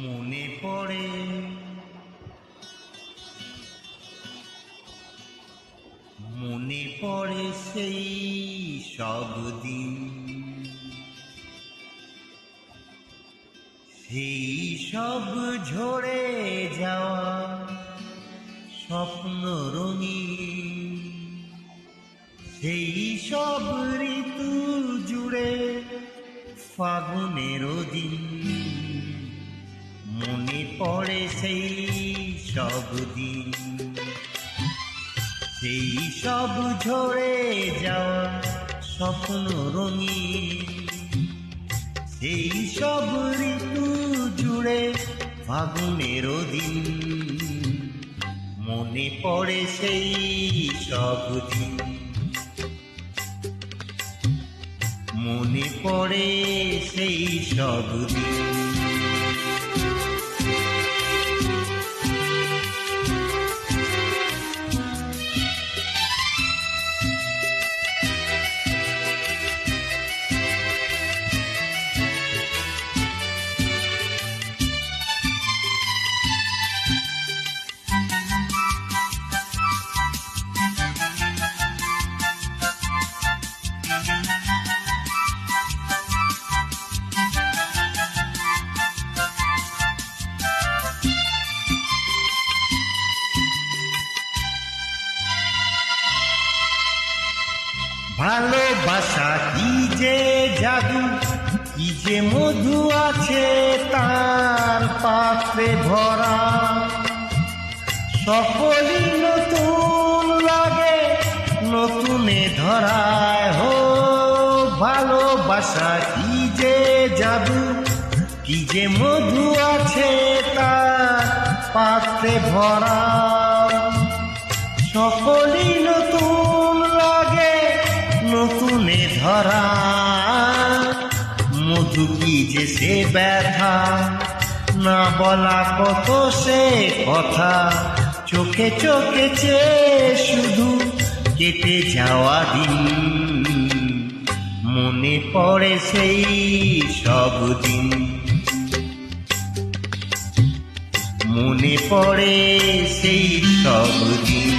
মনে পড়ে মনে পড়ে সেই সব দিন, সেই সব ঝরে যাওয়া স্বপ্ন রঙিন, সেই সব ঋতু জুড়ে ফাগুনের দিন। মনে পড়ে সেই সব দিন, সেই সব ঝরে যাওয়া স্বপ্ন রঙিন, সেই সব ঋতু জুড়ে ফাগুনের দিন। মনে পড়ে সেই সব দিন, মনে পড়ে সেই সব দিন। ভালোবাসা কি যে জাদু, কি যে মধু আছে তার পাত্রে ভরা। সকলই নতুন লাগে নতুনে ধরায় হো। ভালোবাসা কি যে জাদু, কি যে মধু আছে তার পাত্রে ভরা। সকলই নতুন লাগে নতুনে ধরা। মধু কি যে সে ব্যথা, না বলা কত সে কথা। চোখে চোখে চেয়ে শুধু কেটে যাওয়া দিন। মনে পড়ে সেই সব দিন, মনে পড়ে সেই সব দিন।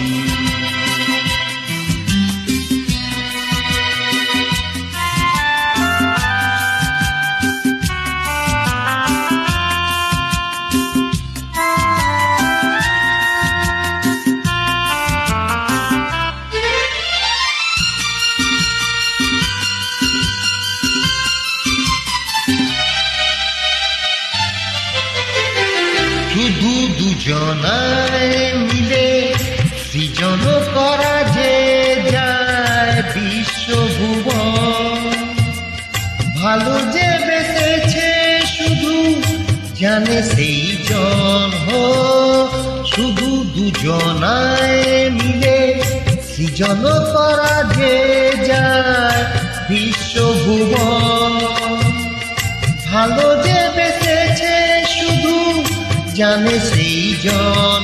শুধু দুজনায় মিলে সৃজন করা যে যায় বিশ্বভুবন। ভালো যে বেসেছে শুধু জানে সেই জন হো। শুধু দুজনায় মিলে সৃজন করা যে যায় বিশ্বভুবন। ভালো যে বেসেছে শুধু জানে সেই জন।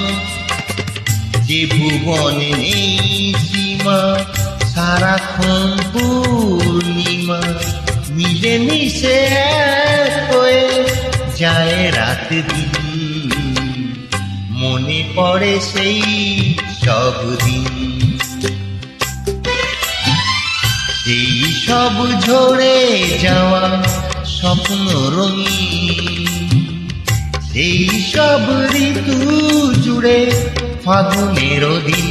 যে ভুবনে নেই সীমা সারাক্ষণ পূর্ণিমা, মিলে মিশে এক হয়ে যায় রাত দিন। মনে পড়ে সেই সব দিন, সেই সব ঝরে যাওয়া স্বপ্ন রঙিন, এই সব ঋতু জুড়ে ফাগুনের দিন।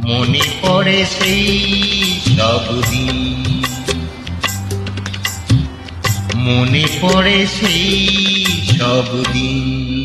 মনে পড়ে সেই সব দিন, মনে পড়ে সেই সব দিন।